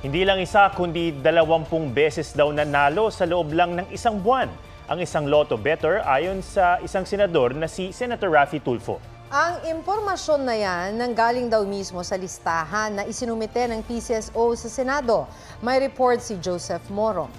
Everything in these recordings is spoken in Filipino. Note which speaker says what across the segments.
Speaker 1: Hindi lang isa kundi 20 beses daw nanalo sa loob lang ng isang buwan ang isang lotto bettor ayon sa isang senador na si Senator Raffy Tulfo.
Speaker 2: Ang impormasyon na yan nanggaling daw mismo sa listahan na isinumite ng PCSO sa Senado. May report si Joseph Morong.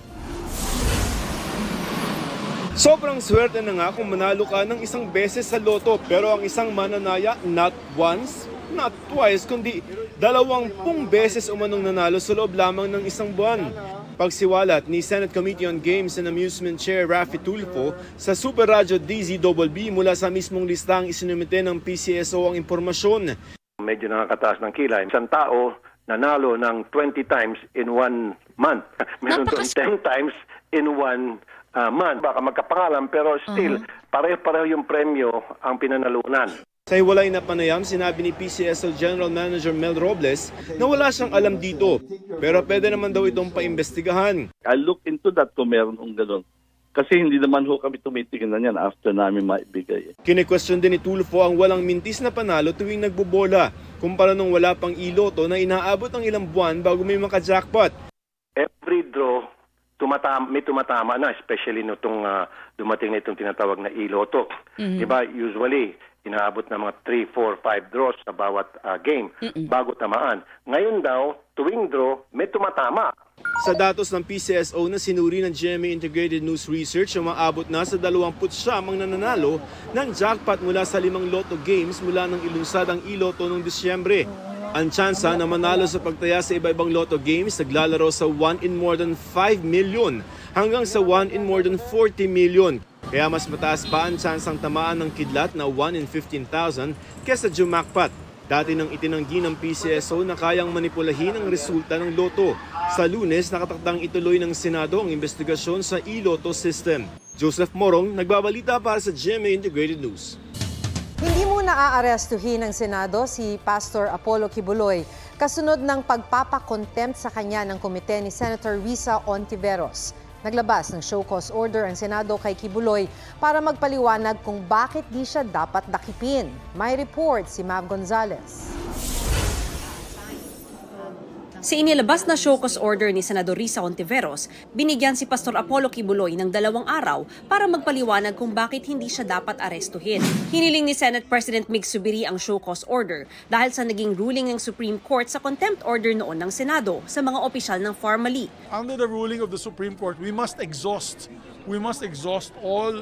Speaker 3: Sobrang swerte na nga kung manalo ka ng isang beses sa loto, pero ang isang mananaya not once, not twice, kundi 20 beses umanong nanalo sa loob lamang ng isang buwan. Pagsiwalat ni Senate Committee on Games and Amusement Chair Raffy Tulfo sa Super Radyo DZBB mula sa mismong listang isinumite ng PCSO ang impormasyon.
Speaker 4: Medyo nakakataas ng kilay. Isang tao nanalo ng 20 times in 1 month. Meron doon 10 times in 1 month. Baka magkapangalan pero still pareho-pareho yung premyo ang pinanalunan.
Speaker 3: Sa hiwalay na panayam, sinabi ni PCSO General Manager Mel Robles na wala siyang alam dito. Pero pwede naman daw itong paimbestigahan.
Speaker 5: I'll look into that kung meron kong gano'n. Kasi hindi naman ho kami tumitingin na yan after namin maibigay.
Speaker 3: Kine-question din ni Tulfo ang walang mintis na panalo tuwing nagbobola, kumpara nung wala pang iloto na inaabot ang ilang buwan bago may maka-jackpot.
Speaker 4: Every draw, may tumatama na, especially nitong dumating na itong tinatawag na iloto. Diba, usually, inaabot na mga 3, 4, 5 draws sa bawat game bago tamaan. Ngayon daw, tuwing draw, may tumatama.
Speaker 3: Sa datos ng PCSO na sinuri ng GMA Integrated News Research, umaabot na sa 29 ang nananalo ng jackpot mula sa 5 lotto games mula nang ilunsad ang iloto noong Disyembre. Ang tsansa na manalo sa pagtaya sa iba-ibang lotto games naglalaro sa 1 in more than 5 million hanggang sa 1 in more than 40 million. Kaya mas mataas pa ang tsansang tamaan ng kidlat na 1 in 15,000 kesa jumackpot. Dati nang itinanggi ng PCSO na kayang manipulahin ang resulta ng loto. Sa Lunes, nakatakdang ituloy ng Senado ang investigasyon sa e-lotto system. Joseph Morong, nagbabalita para sa GMA Integrated News.
Speaker 2: Hindi muna aarestuhin ng Senado si Pastor Apollo Kibuloy kasunod ng pagpapakontempt sa kanya ng komite ni Senator Risa Ontiveros. Naglabas ng show cause order ang Senado kay Kibuloy para magpaliwanag kung bakit di siya dapat dakipin. May report si Mav Gonzalez.
Speaker 6: Sa inilabas na show cause order ni Senador Risa Ontiveros, binigyan si Pastor Apollo Kibuloy ng 2 araw para magpaliwanag kung bakit hindi siya dapat arestuhin. Hiniling ni Senate President Mig Zubiri ang show cause order dahil sa naging ruling ng Supreme Court sa contempt order noon ng Senado sa mga opisyal ng Pharmally.
Speaker 7: Under the ruling of the Supreme Court, we must exhaust all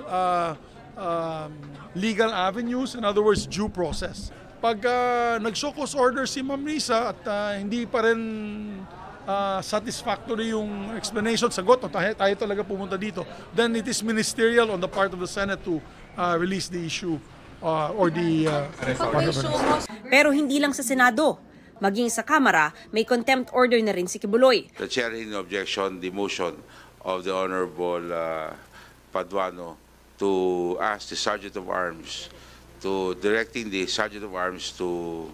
Speaker 7: legal avenues, in other words, due process. Pag nag-show cause order si Ma'am Risa at hindi pa rin satisfactory yung explanation, sagot, tayo talaga pumunta dito, then it is ministerial on the part of the Senate to release the issue or the...
Speaker 6: Pero hindi lang sa Senado. Maging sa Kamara, may contempt order na rin si Kibuloy.
Speaker 8: The chair in objection the motion of the Honorable Paduano to ask the Sergeant of Arms directing the Sergeant of Arms to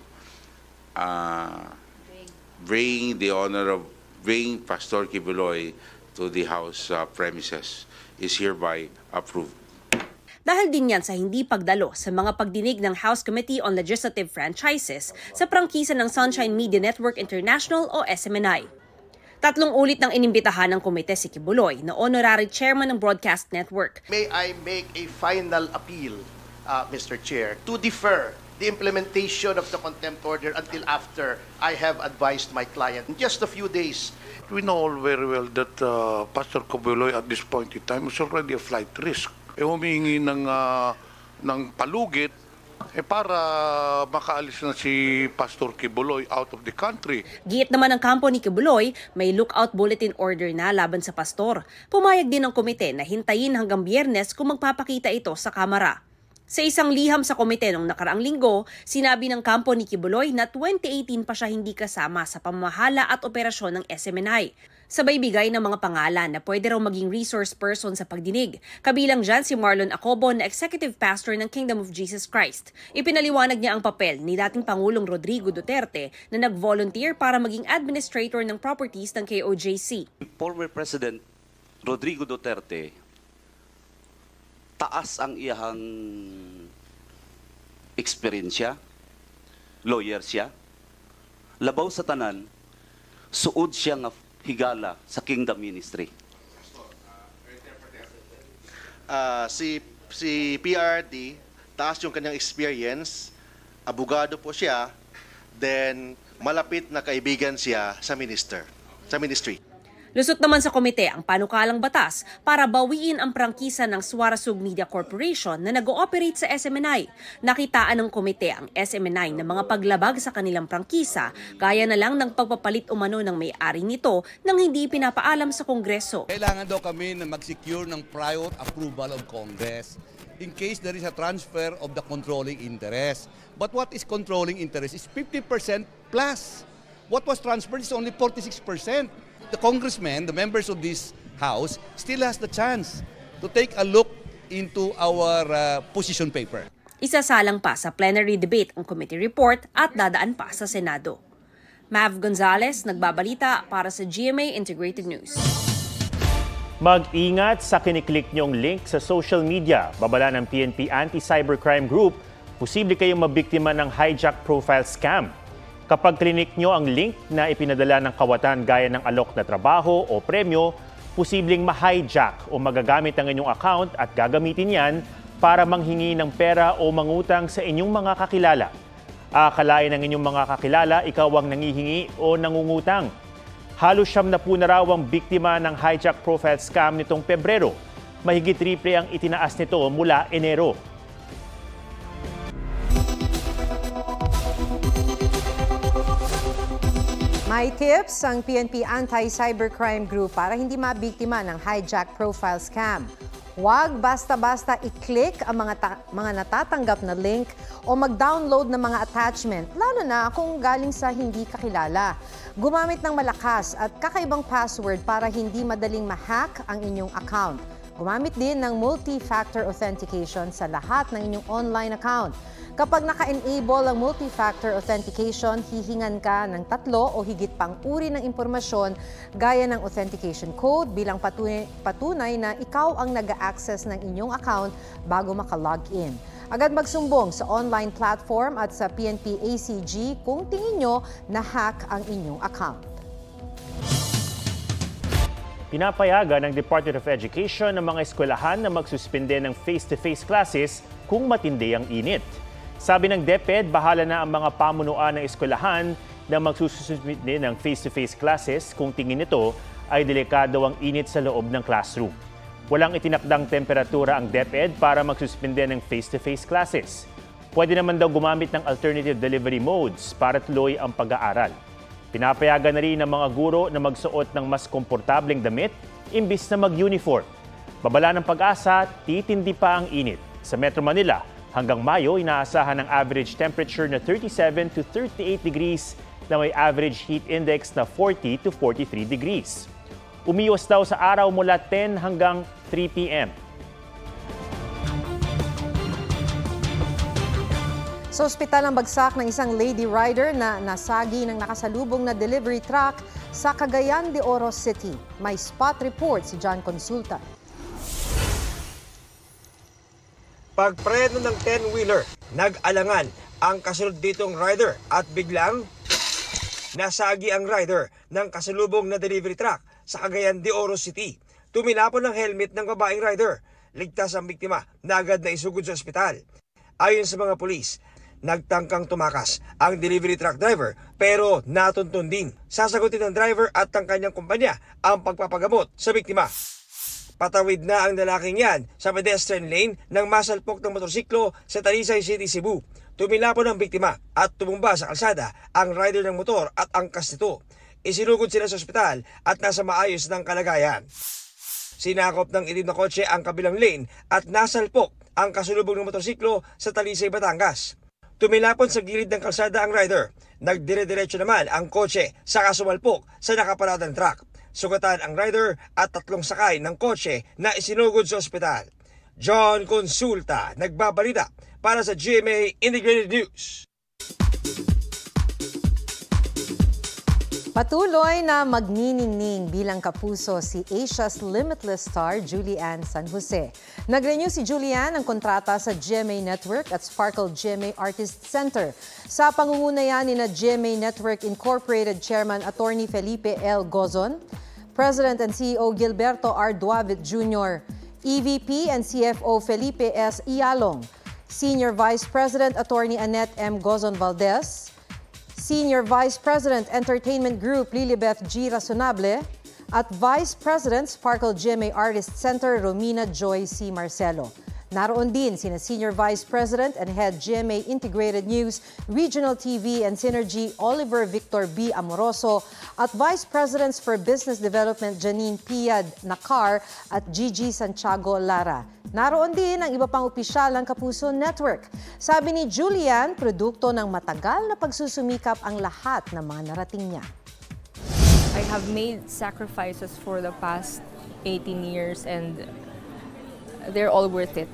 Speaker 8: bring Pastor Kibuloy to the House premises is hereby approved.
Speaker 6: Dahil din yan sa hindi pagdalo sa mga pagdinig ng House Committee on Legislative Franchises sa prangkisa ng Sunshine Media Network International o SMNI. 3 ulit nang inimbitahan ng komite si Kibuloy na honorary chairman ng broadcast network.
Speaker 9: May I make a final appeal, Mr. Chair, to defer the implementation of the contempt order until after I have advised my client in just a few days.
Speaker 10: We know all very well that Pastor Kibuloy at this point in time is already a flight risk. Humingi ng palugit para makaalis na si Pastor Kibuloy out of the country.
Speaker 6: Giit naman ng kampo ni Kibuloy, may lookout bulletin order na laban sa pastor. Pumayag din ng komite na hintayin hanggang Biyernes kung magpapakita ito sa Kamara. Sa isang liham sa komite noong nakaraang linggo, sinabi ng kampo ni Kibuloy na 2018 pa siya hindi kasama sa pamamahala at operasyon ng SMNI. Sabay bigay ng mga pangalan na pwede raw maging resource person sa pagdinig. Kabilang dyan si Marlon Acobo na executive pastor ng Kingdom of Jesus Christ. Ipinaliwanag niya ang papel ni dating Pangulong Rodrigo Duterte na nag-volunteer para maging administrator ng properties ng KOJC.
Speaker 11: Former President Rodrigo Duterte, taas ang iyang experience, lawyer siya, labaw sa tanan, suod siya nga higala sa Kingdom Ministry.
Speaker 9: Si PRD, taas yung kanyang experience, abogado po siya, then malapit na kaibigan siya sa ministry.
Speaker 6: Lusot naman sa komite ang panukalang batas para bawiin ang prangkisa ng Suarasug Media Corporation na nag-ooperate sa SMNI. Nakitaan ng komite ang SMNI ng mga paglabag sa kanilang prangkisa, gaya na lang ng pagpapalit umano ng may-ari nito nang hindi pinapaalam sa Kongreso.
Speaker 12: Kailangan daw kami na mag-secure ng prior approval of Congress in case there is a transfer of the controlling interest. But what is controlling interest is 50% plus. What was transferred is only 46%. The congressmen, the members of this house, still has the chance to take a look into our position paper.
Speaker 6: Isasalang pa sa plenary debate ang committee report at dadaan pa sa Senado. Mav Gonzalez, nagbabalita para sa GMA Integrated News.
Speaker 1: Mag-ingat sa kiniklik niyong link sa social media. Babala ng PNP Anti-Cybercrime Group, posible kayong mabiktima ng hijack profile scam. Kapag klinik nyo ang link na ipinadala ng kawatan gaya ng alok na trabaho o premyo, posibleng ma-hijack o magagamit ang inyong account at gagamitin yan para manghingi ng pera o mangutang sa inyong mga kakilala. Akalain ng inyong mga kakilala, ikaw ang nangihingi o nangungutang. Halos 70 na raw ang biktima ng hijack profile scam nitong Pebrero. Mahigit triple ang itinaas nito mula Enero.
Speaker 2: May tips ang PNP Anti-Cybercrime Group para hindi mabiktima ng hijack profile scam. Huwag basta-basta i-click ang mga natatanggap na link o mag-download ng mga attachment, lalo na kung galing sa hindi kakilala. Gumamit ng malakas at kakaibang password para hindi madaling ma-hack ang inyong account. Gumamit din ng multi-factor authentication sa lahat ng inyong online account. Kapag naka-enable ang multi-factor authentication, hihingan ka ng 3 o higit pang uri ng impormasyon gaya ng authentication code bilang patunay na ikaw ang nag-access ng inyong account bago maka-login. Agad magsumbong sa online platform at sa PNP ACG kung tingin nyo na hack ang inyong account.
Speaker 1: Pinapayagan ng Department of Education ng mga eskwelahan na magsuspende ng face-to-face classes kung matindi ang init. Sabi ng DepEd, bahala na ang mga pamunuan ng eskwelahan na magsususpende ng face-to-face classes kung tingin nito ay delikado ang init sa loob ng classroom. Walang itinakdang temperatura ang DepEd para magsuspende ng face-to-face classes. Pwede naman daw gumamit ng alternative delivery modes para tuloy ang pag-aaral. Pinapayagan na rin ng mga guro na magsuot ng mas komportableng damit imbis na mag-uniform. Babala ng Pag-asa, titindi pa ang init. Sa Metro Manila, hanggang Mayo, inaasahan ng average temperature na 37 to 38 degrees na may average heat index na 40 to 43 degrees. Umiwas daw sa araw mula 10 hanggang 3 p.m.
Speaker 2: Sa ospital ang bagsak ng isang lady rider na nasagi ng nakasalubong na delivery truck sa Cagayan de Oro City. May spot report si John Consulta.
Speaker 13: Pagpreno ng 10-wheeler, nag-alangan ang kasunod ditong rider at biglang nasagi ang rider ng kasalubong na delivery truck sa Cagayan de Oro City. Tuminapon ng helmet ng babaeng rider. Ligtas ang biktima na agad na isugod sa ospital. Ayon sa mga pulis, nagtangkang tumakas ang delivery truck driver pero natuntun din. Sasagutin ng driver at ang kanyang kumpanya ang pagpapagamot sa biktima. Patawid na ang lalaking yan sa pedestrian lane nang masalpok ng motorsiklo sa Talisay City, Cebu. Tumilapon ang biktima at tumumba sa kalsada ang rider ng motor at angkas nito. Isinugod sila sa ospital at nasa maayos ng kalagayan. Sinakop ng itim na kotse ang kabilang lane at nasalpok ang kasulubong ng motorsiklo sa Talisay, Batangas. Tumilapon sa gilid ng kalsada ang rider. Nagdire-diretso naman ang kotse sa kasumalpok sa nakaparadang truck. Sugatan ang rider at 3 sakay ng kotse na isinugod sa ospital. John Consulta, nagbabalita para sa GMA Integrated News.
Speaker 2: Patuloy na magniningning bilang kapuso si Asia's Limitless star Julianne San Jose. Nag-renew si Julianne ng kontrata sa GMA Network at Sparkle GMA Artist Center. Sa pangungunayan ni GMA Network Incorporated Chairman Attorney Felipe L. Gozon, President and CEO Gilberto R. Duavit Jr., EVP and CFO Felipe S. Ialong, Senior Vice President Attorney Annette M. Gozon Valdez, Senior Vice President Entertainment Group Lilibeth G. Razonable, at Vice President Sparkle GMA Artist Center Romina Joy C. Marcelo. Naroon din sina Senior Vice President and Head GMA Integrated News, Regional TV and Synergy Oliver Victor B. Amoroso at Vice Presidents for Business Development Janine Piad Nakar at Gigi Santiago Lara. Naroon din ang iba pang opisyal ng Kapuso Network. Sabi ni Julianne, produkto ng matagal na pagsusumikap ang lahat ng mga narating niya.
Speaker 14: I have made sacrifices for the past 18 years and they're all worth it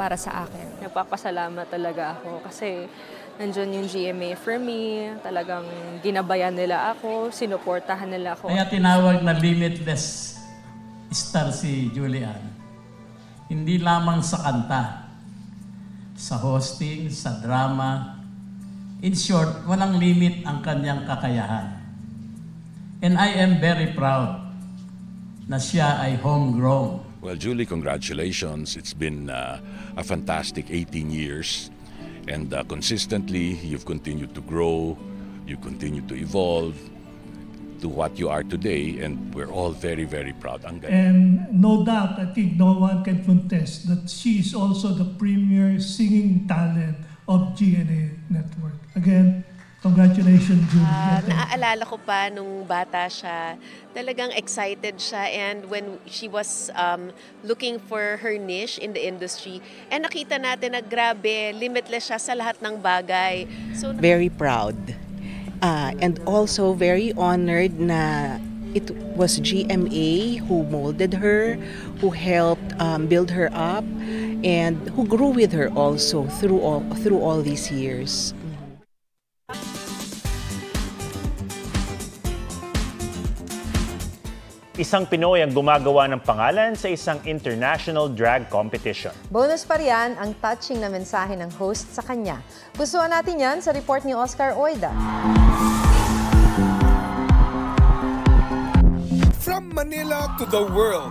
Speaker 14: para sa akin. Nagpapasalamat talaga ako kasi nandiyan yung GMA for me, talagang ginabayan nila ako, sinuportahan nila ako.
Speaker 15: Kaya tinawag na limitless star si Julianne. Hindi lamang sa kanta, sa hosting, sa drama. In short, walang limit ang kanyang kakayahan. And I am very proud na siya ay homegrown.
Speaker 16: Well, Julie, congratulations. It's been a fantastic 18 years. And consistently, you've continued to grow, you continue to evolve to what you are today, and we're all very, very proud.
Speaker 17: And no doubt, I think no one can contest that she is also the premier singing talent of GMA Network. Again, congratulations, Julie.
Speaker 18: Naaalala ko pa nung bata siya, talagang excited siya, and when she was looking for her niche in the industry, and nakita natin na grabe, limitless siya sa lahat ng bagay. So,
Speaker 19: very proud and also very honored na it was GMA who molded her, who helped build her up, and who grew with her also through all these years.
Speaker 1: Isang Pinoy ang gumagawa ng pangalan sa isang international drag competition.
Speaker 2: Bonus pa riyan ang touching na mensahe ng host sa kanya. Pusuan natin yan sa report ni Oscar Oida.
Speaker 20: From Manila to the world,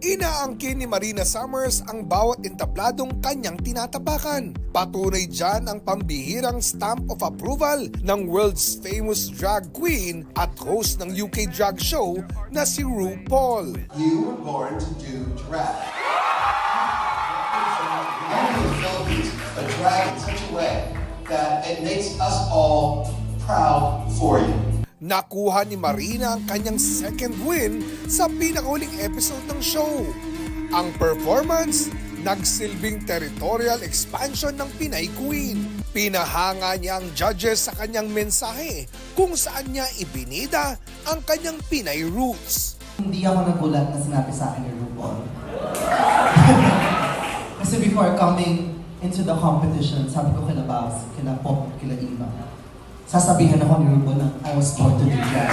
Speaker 20: inaangkin ni Marina Summers ang bawat entabladong kanyang tinatapakan. Patunay dyan ang pambihirang stamp of approval ng world's famous drag queen at host ng UK drag show na si RuPaul.
Speaker 21: You were born to do drag. And in the Philippines, a drag in such a way that it makes us all proud for you.
Speaker 20: Nakuha ni Marina ang kanyang second win sa pinakahuling episode ng show. Ang performance, nagsilbing territorial expansion ng Pinay Queen. Pinahanga niya ang judges sa kanyang mensahe kung saan niya ibinida ang kanyang Pinay roots.
Speaker 22: Hindi ako nagulat na sinabi sa akin ni RuPaul. Kasi before coming into the competition, sabi ko kila Babs, kila Pop, kila Ima, sasabihan ako ni RuPaul na I was born to do that.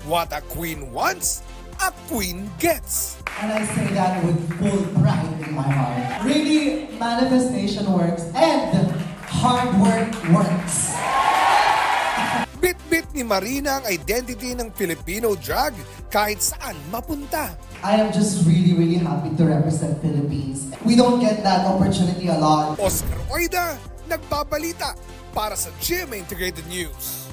Speaker 20: What a queen wants, a queen gets.
Speaker 22: And I say that with full pride in my heart. Really, manifestation works and hard work works.
Speaker 20: Bit-bit ni Marina ang identity ng Filipino drag kahit saan mapunta.
Speaker 22: I am just really, really happy to represent Philippines. We don't get that opportunity a lot.
Speaker 20: Oscar Oida, nagbabalita para sa GMA Integrated News.